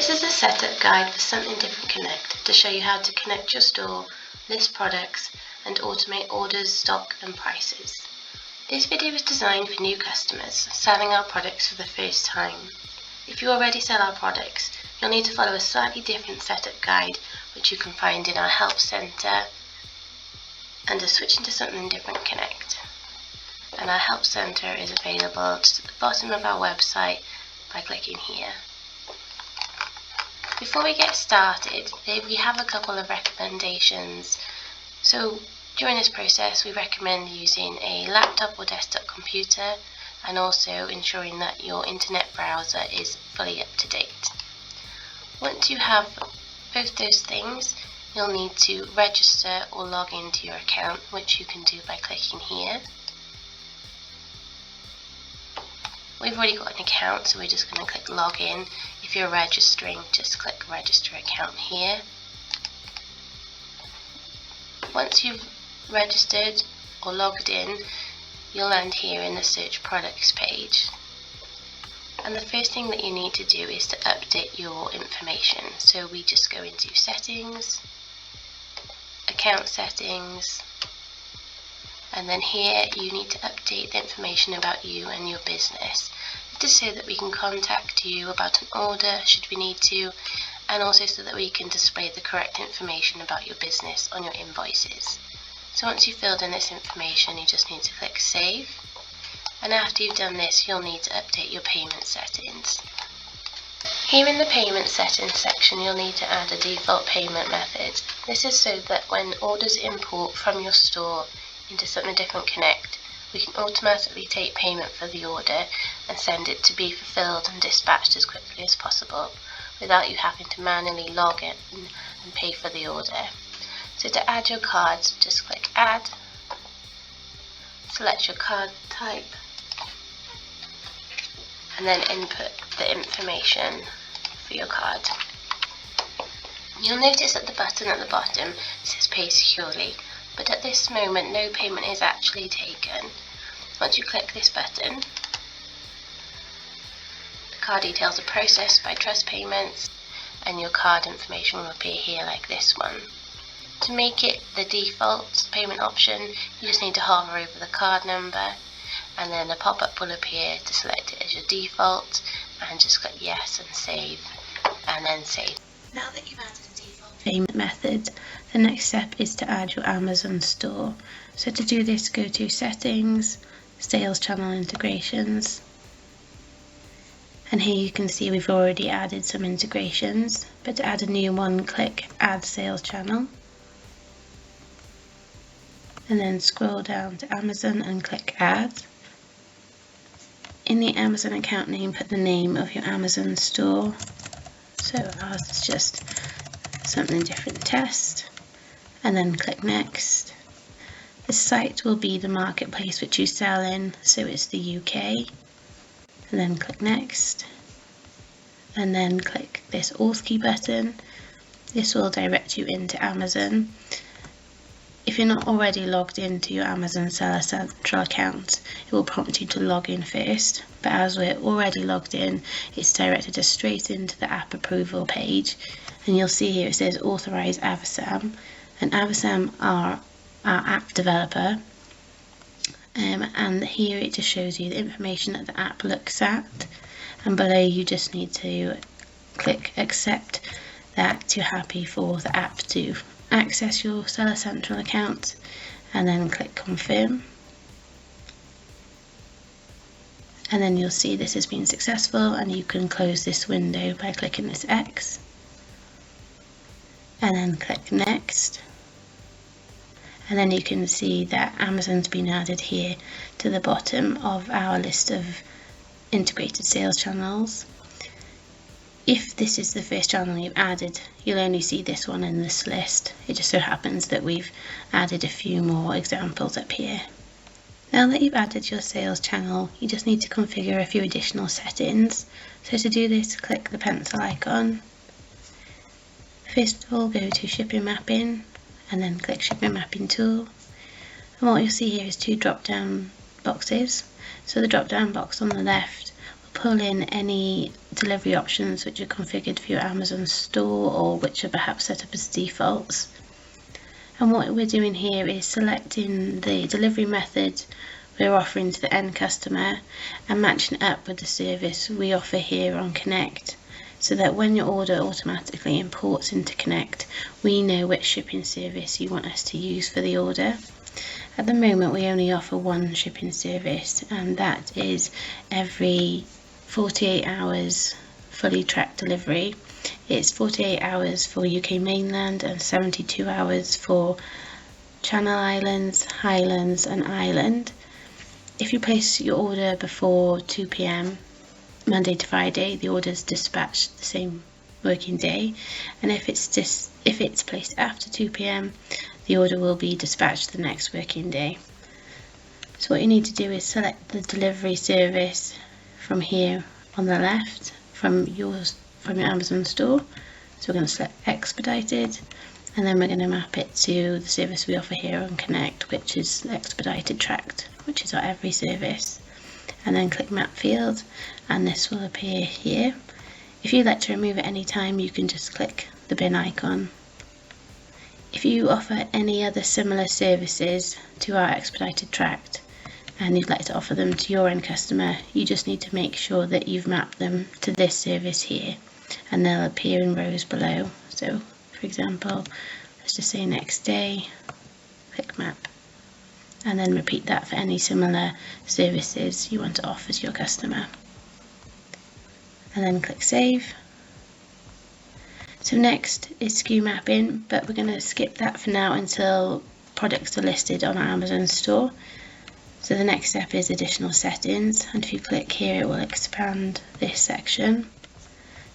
This is a setup guide for Something Different Connect to show you how to connect your store, list products, and automate orders, stock, and prices. This video is designed for new customers selling our products for the first time. If you already sell our products, you'll need to follow a slightly different setup guide, which you can find in our Help Centre under Switching to Something Different Connect. And our Help Centre is available just at the bottom of our website by clicking here. Before we get started, we have a couple of recommendations. So during this process, we recommend using a laptop or desktop computer and also ensuring that your internet browser is fully up to date. Once you have both those things, you'll need to register or log into your account, which you can do by clicking here. We've already got an account, so we're just going to click login. If you're registering, just click register account here. Once you've registered or logged in, you'll land here in the search products page. And the first thing that you need to do is to update your information. So we just go into settings, account settings, and then here you need to update the information about you and your business, just so that we can contact you about an order should we need to, and also so that we can display the correct information about your business on your invoices. So once you've filled in this information, you just need to click save, and after you've done this, you'll need to update your payment settings. Here in the payment settings section, you'll need to add a default payment method. This is so that when orders import from your store into Something Different Connect, we can automatically take payment for the order and send it to be fulfilled and dispatched as quickly as possible without you having to manually log in and pay for the order. So to add your cards, just click add, select your card type, and then input the information for your card. You'll notice that the button at the bottom says pay securely, but at this moment no payment is actually taken. Once you click this button, the card details are processed by Trust Payments and your card information will appear here like this one. To make it the default payment option, you just need to hover over the card number and then a pop-up will appear to select it as your default, and just click yes and save, and then save. Now that you've added a default payment method, the next step is to add your Amazon store. So to do this, go to Settings, Sales Channel Integrations, and here you can see we've already added some integrations, but to add a new one, click Add Sales Channel, and then scroll down to Amazon and click Add. In the Amazon account name, put the name of your Amazon store. So ours is just Something Different Test, and then click Next. The site will be the marketplace which you sell in, so it's the UK, and then click Next, and then click this Auth Key button. This will direct you into Amazon. If you're not already logged into your Amazon Seller Central account, it will prompt you to log in first, but as we're already logged in, it's directed us straight into the app approval page, and you'll see here it says Authorize Avasam, and Avasam are our app developer, and here it just shows you the information that the app looks at, and below you just need to click Accept that you're happy for the app to access your Seller Central account, and then click Confirm, and then you'll see this has been successful, and you can close this window by clicking this X, and then click Next, and then you can see that Amazon's been added here to the bottom of our list of integrated sales channels. If this is the first channel you've added, you'll only see this one in this list. It just so happens that we've added a few more examples up here. Now that you've added your sales channel, you just need to configure a few additional settings. So to do this, click the pencil icon. First of all, go to Shipping Mapping, and then click Shipping Mapping Tool. And what you'll see here is two drop-down boxes. So the drop-down box on the left will pull in any delivery options which are configured for your Amazon store or which are perhaps set up as defaults. And what we're doing here is selecting the delivery method we're offering to the end customer and matching it up with the service we offer here on Connect, so that when your order automatically imports into Connect, we know which shipping service you want us to use for the order. At the moment we only offer one shipping service, and that is every 48 hours fully tracked delivery. It's 48 hours for UK mainland and 72 hours for Channel Islands, Highlands and Ireland. If you place your order before 2 PM Monday to Friday, the order is dispatched the same working day, and if it's placed after 2 PM, the order will be dispatched the next working day. So what you need to do is select the delivery service from here on the left from your Amazon store. So we're going to select expedited, and then we're going to map it to the service we offer here on Connect, which is expedited tracked, which is our every service. And then click map field, and this will appear here. If you'd like to remove it any time, you can just click the bin icon. If you offer any other similar services to our expedited tracked and you'd like to offer them to your end customer, you just need to make sure that you've mapped them to this service here, and they'll appear in rows below. So for example, let's just say next day, click map, and then repeat that for any similar services you want to offer to your customer, and then click save. So next is SKU mapping, but we're going to skip that for now until products are listed on our Amazon store. So the next step is additional settings, and if you click here it will expand this section.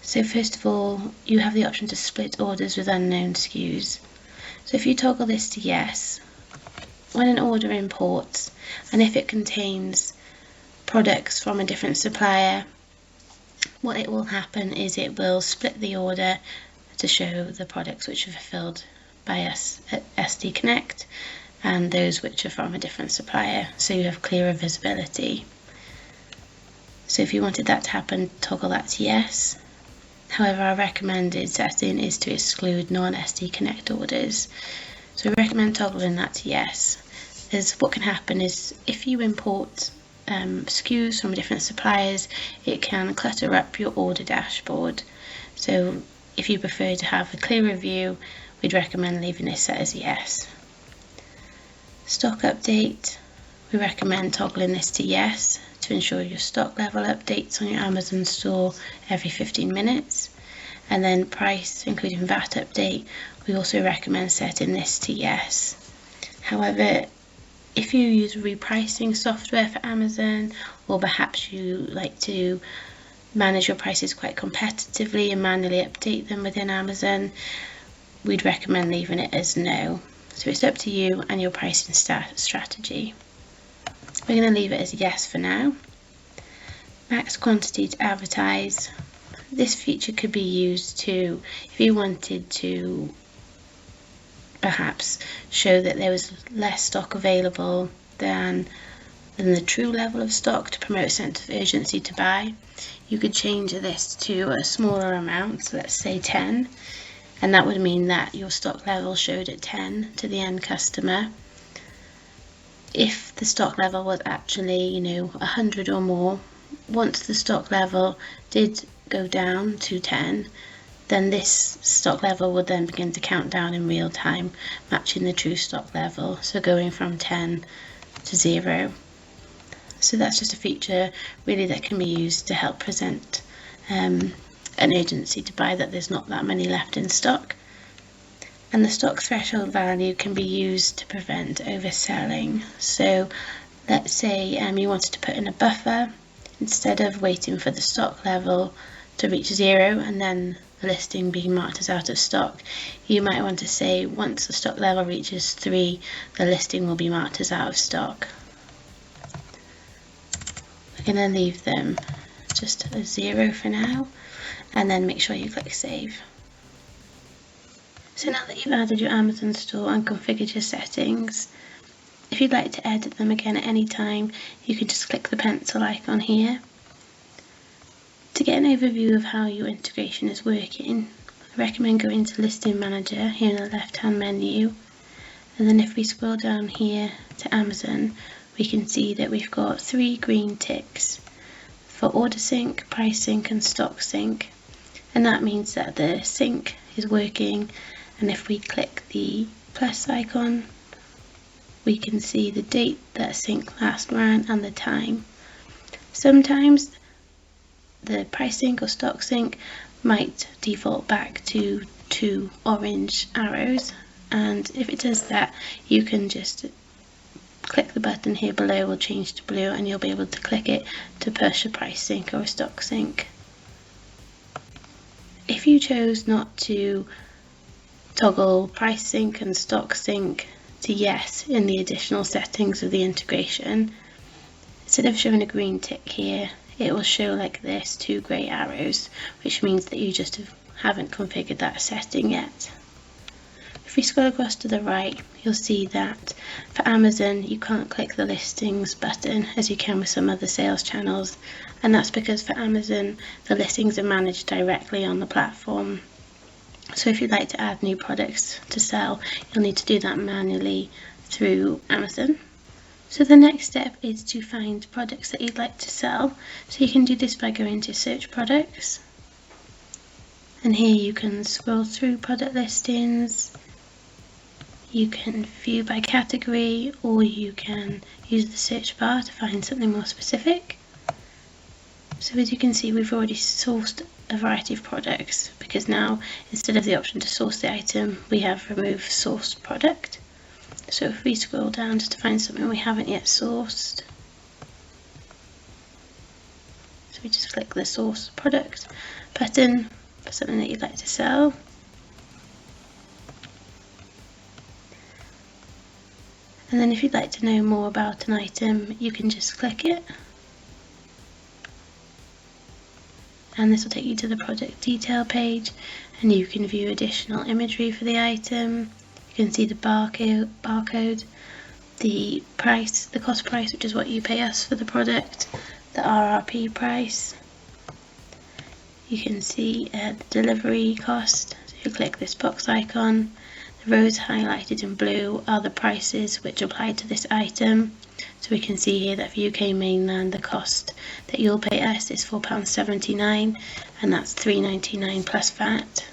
So first of all, you have the option to split orders with unknown SKUs. So if you toggle this to yes, when an order imports and if it contains products from a different supplier, what it will happen is it will split the order to show the products which are fulfilled by us at SD Connect and those which are from a different supplier, so you have clearer visibility. So if you wanted that to happen, toggle that to yes. However, our recommended setting is to exclude non-SD Connect orders, so we recommend toggling that to yes. As what can happen is if you import SKUs from different suppliers, it can clutter up your order dashboard. So if you prefer to have a clearer view, we'd recommend leaving this set as yes. Stock update, we recommend toggling this to yes to ensure your stock level updates on your Amazon store every 15 minutes. And then price, including VAT update, we also recommend setting this to yes. However, if you use repricing software for Amazon, or perhaps you like to manage your prices quite competitively and manually update them within Amazon, we'd recommend leaving it as no. So it's up to you and your pricing strategy. We're going to leave it as yes for now. Max quantity to advertise. This feature could be used to, if you wanted to perhaps show that there was less stock available than the true level of stock to promote a sense of urgency to buy. You could change this to a smaller amount, so let's say 10, and that would mean that your stock level showed at 10 to the end customer. If the stock level was actually 100 or more, once the stock level did go down to 10, then this stock level would then begin to count down in real time, matching the true stock level, so going from 10 to 0. So that's just a feature really that can be used to help present an urgency to buy that there's not that many left in stock. And the stock threshold value can be used to prevent overselling. So let's say you wanted to put in a buffer, instead of waiting for the stock level to reach 0 and then the listing being marked as out of stock, you might want to say once the stock level reaches 3, the listing will be marked as out of stock. We're going to leave them just as 0 for now, and then make sure you click save. So now that you've added your Amazon store and configured your settings, if you'd like to edit them again at any time, you can just click the pencil icon here. To get an overview of how your integration is working, I recommend going to Listing Manager here in the left hand menu, and then if we scroll down here to Amazon, we can see that we've got 3 green ticks for Order Sync, Price Sync and Stock Sync, and that means that the sync is working, and if we click the plus icon we can see the date that sync last ran and the time. Sometimes the price sync or stock sync might default back to 2 orange arrows, and if it does that you can just click the button here below will change to blue and you'll be able to click it to push a price sync or a stock sync. If you chose not to toggle price sync and stock sync to yes in the additional settings of the integration, instead of showing a green tick here, it will show like this 2 grey arrows, which means that you just haven't configured that setting yet. If we scroll across to the right, you'll see that for Amazon you can't click the listings button as you can with some other sales channels, and that's because for Amazon the listings are managed directly on the platform. So if you'd like to add new products to sell, you'll need to do that manually through Amazon. So the next step is to find products that you'd like to sell. So you can do this by going to search products, and here you can scroll through product listings, you can view by category, or you can use the search bar to find something more specific. So as you can see, we've already sourced a variety of products, because now instead of the option to source the item we have remove sourced product. So if we scroll down just to find something we haven't yet sourced, so we just click the source product button for something that you'd like to sell. And then if you'd like to know more about an item, you can just click it, and this will take you to the product detail page, and you can view additional imagery for the item. You can see the barcode, the price, the cost price, which is what you pay us for the product, the RRP price. You can see the delivery cost. So if you click this box icon, the rows highlighted in blue are the prices which apply to this item. So we can see here that for UK mainland the cost that you'll pay us is £4.79, and that's £3.99 plus VAT.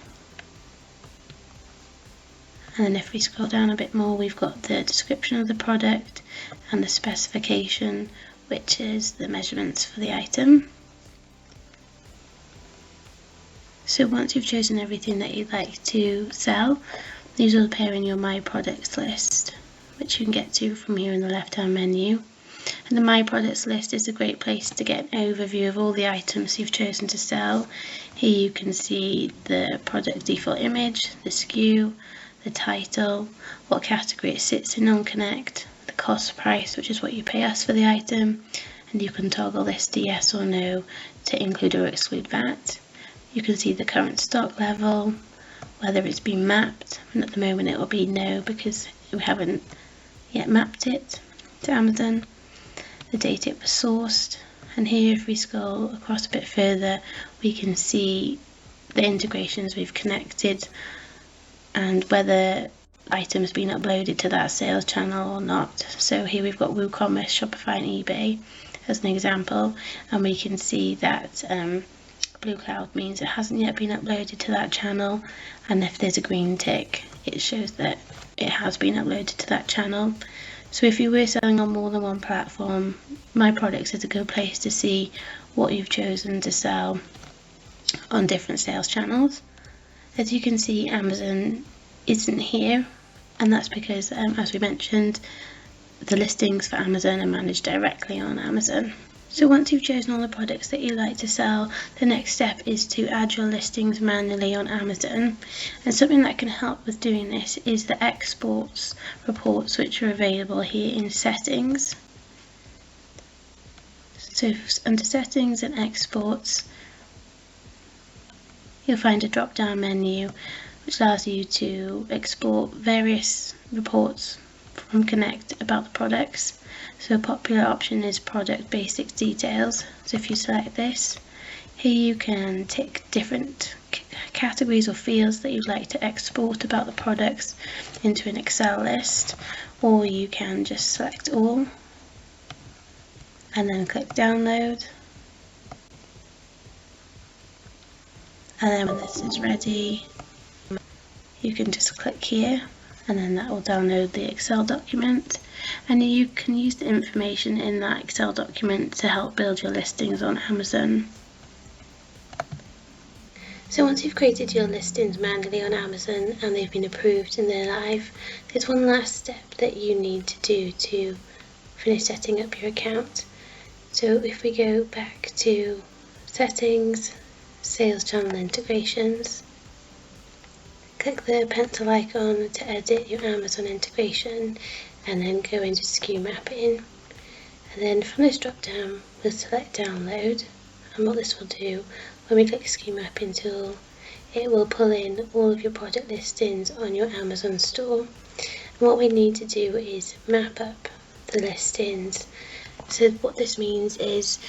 And then if we scroll down a bit more, we've got the description of the product and the specification, which is the measurements for the item. So once you've chosen everything that you'd like to sell, these will appear in your My Products list, which you can get to from here in the left hand menu. And the My Products list is a great place to get an overview of all the items you've chosen to sell. Here you can see the product default image, the SKU, the title, what category it sits in on Connect, the cost price, which is what you pay us for the item, and you can toggle this to yes or no to include or exclude VAT. You can see the current stock level, whether it's been mapped, and at the moment it will be no because we haven't yet mapped it to Amazon, the date it was sourced, and here if we scroll across a bit further we can see the integrations we've connected and whether items been uploaded to that sales channel or not. So here we've got WooCommerce, Shopify and eBay as an example, and we can see that blue cloud means it hasn't yet been uploaded to that channel, and if there's a green tick it shows that it has been uploaded to that channel. So if you were selling on more than one platform, My Products is a good place to see what you've chosen to sell on different sales channels. As you can see, Amazon isn't here, and that's because, as we mentioned, the listings for Amazon are managed directly on Amazon. So once you've chosen all the products that you like to sell, the next step is to add your listings manually on Amazon. And something that can help with doing this is the exports reports, which are available here in settings. So under settings and exports, you'll find a drop down menu which allows you to export various reports from Connect about the products. So a popular option is product basic details. So if you select this, Here you can tick different categories or fields that you'd like to export about the products into an Excel list, or you can just select all and then click download. And then when this is ready, you can just click here and then that will download the Excel document, and you can use the information in that Excel document to help build your listings on Amazon. So once you've created your listings manually on Amazon and they've been approved and they're live, there's one last step that you need to do to finish setting up your account. So if we go back to Settings, Sales Channel Integrations, click the pencil icon to edit your Amazon integration, and then go into SKU mapping. And then from this drop down, we'll select download, and what this will do, when we click SKU mapping tool, it will pull in all of your product listings on your Amazon store. And what we need to do is map up the listings. So what this means is,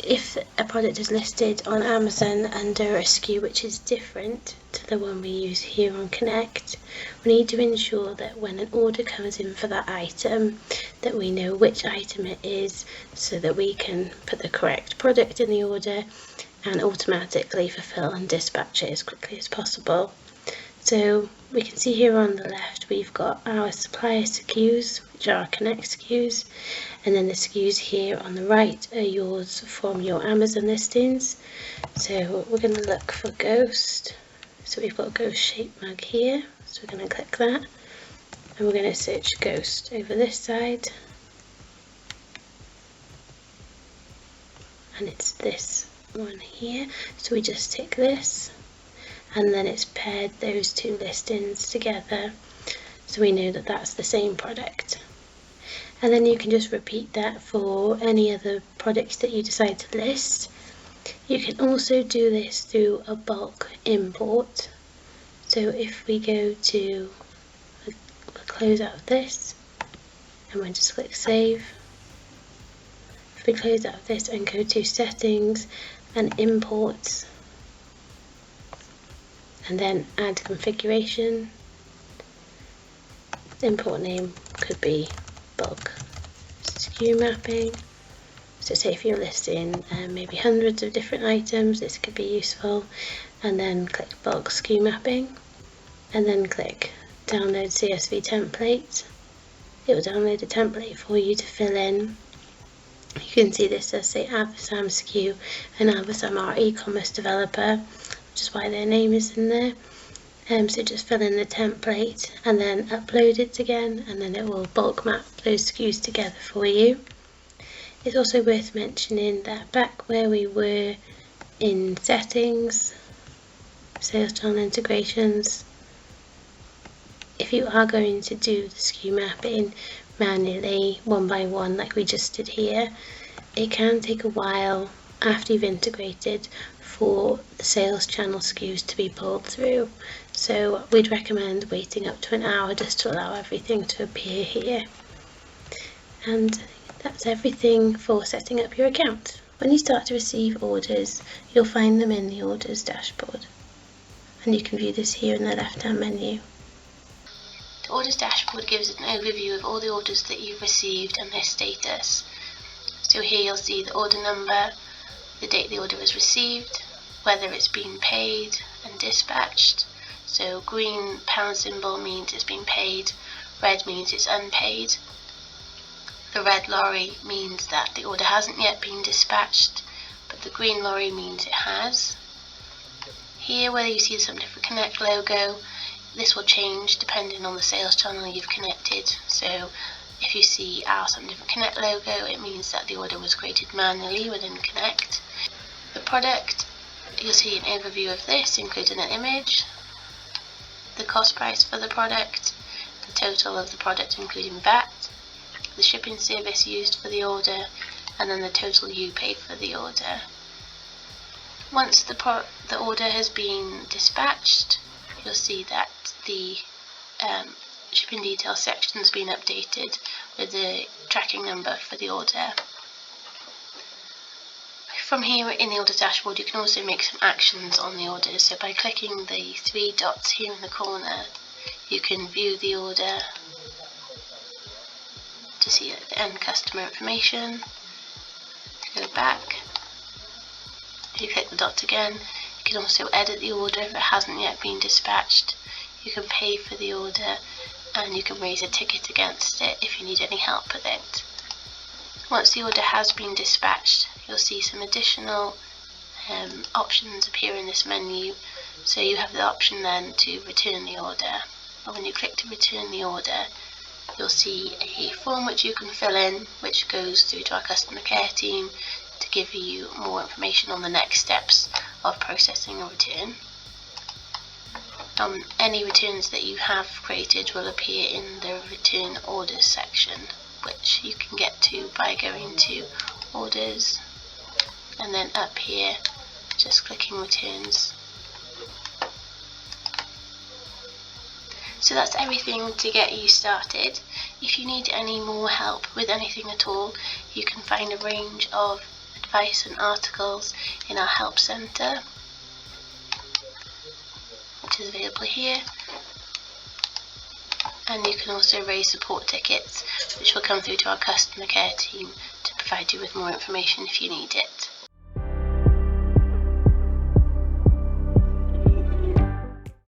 if a product is listed on Amazon under a SKU which is different to the one we use here on Connect, we need to ensure that when an order comes in for that item, that we know which item it is, so that we can put the correct product in the order and automatically fulfill and dispatch it as quickly as possible. So we can see here on the left we've got our supplier SKUs, which are our Connect SKUs, and then the SKUs here on the right are yours from your Amazon listings. So we're going to look for Ghost. So we've got a Ghost shape mug here, so we're going to click that, and we're going to search Ghost over this side, and it's this one here. So we just tick this, and then it's paired those two listings together, so we know that that's the same product. And then you can just repeat that for any other products that you decide to list. You can also do this through a bulk import. So if we go to close out of this, and we'll just click save. If we close out of this and go to settings and imports, and then add configuration, the import name could be bulk SKU mapping. So say if you're listing maybe hundreds of different items, this could be useful. And then click bulk SKU mapping, and then click download CSV template. It will download a template for you to fill in. You can see this does say Avasam SKU, and Avasam are e-commerce developer, which is why their name is in there. So just fill in the template and then upload it again, and then it will bulk map those SKUs together for you. It's also worth mentioning that back where we were in settings, sales channel integrations, if you are going to do the SKU mapping manually one by one like we just did here, it can take a while after you've integrated for the sales channel SKUs to be pulled through. So we'd recommend waiting up to an hour just to allow everything to appear here. And that's everything for setting up your account. When you start to receive orders, you'll find them in the orders dashboard, and you can view this here in the left hand menu. The orders dashboard gives an overview of all the orders that you've received and their status. So here you'll see the order number, the date the order was received, whether it's been paid and dispatched. So green pound symbol means it's been paid, red means it's unpaid. The red lorry means that the order hasn't yet been dispatched, but the green lorry means it has. Here, whether you see some different Connect logo, this will change depending on the sales channel you've connected. So if you see our some different Connect logo, it means that the order was created manually within Connect. The product, you'll see an overview of this, including an image, the cost price for the product, the total of the product including VAT, the shipping service used for the order, and then the total you paid for the order. Once the order has been dispatched, you'll see that the shipping details section has been updated with the tracking number for the order. From here in the order dashboard, you can also make some actions on the orders. So by clicking the 3 dots here in the corner, you can view the order to see the end customer information. Go back, you click the dot again. You can also edit the order if it hasn't yet been dispatched. You can pay for the order, and you can raise a ticket against it if you need any help with it. Once the order has been dispatched, you'll see some additional options appear in this menu. So you have the option then to return the order. And when you click to return the order, you'll see a form which you can fill in, which goes through to our customer care team to give you more information on the next steps of processing a return. Any returns that you have created will appear in the return orders section, which you can get to by going to orders and then up here just clicking returns. So that's everything to get you started. If you need any more help with anything at all, you can find a range of advice and articles in our help centre, which is available here, and you can also raise support tickets, which will come through to our customer care team to provide you with more information if you need it.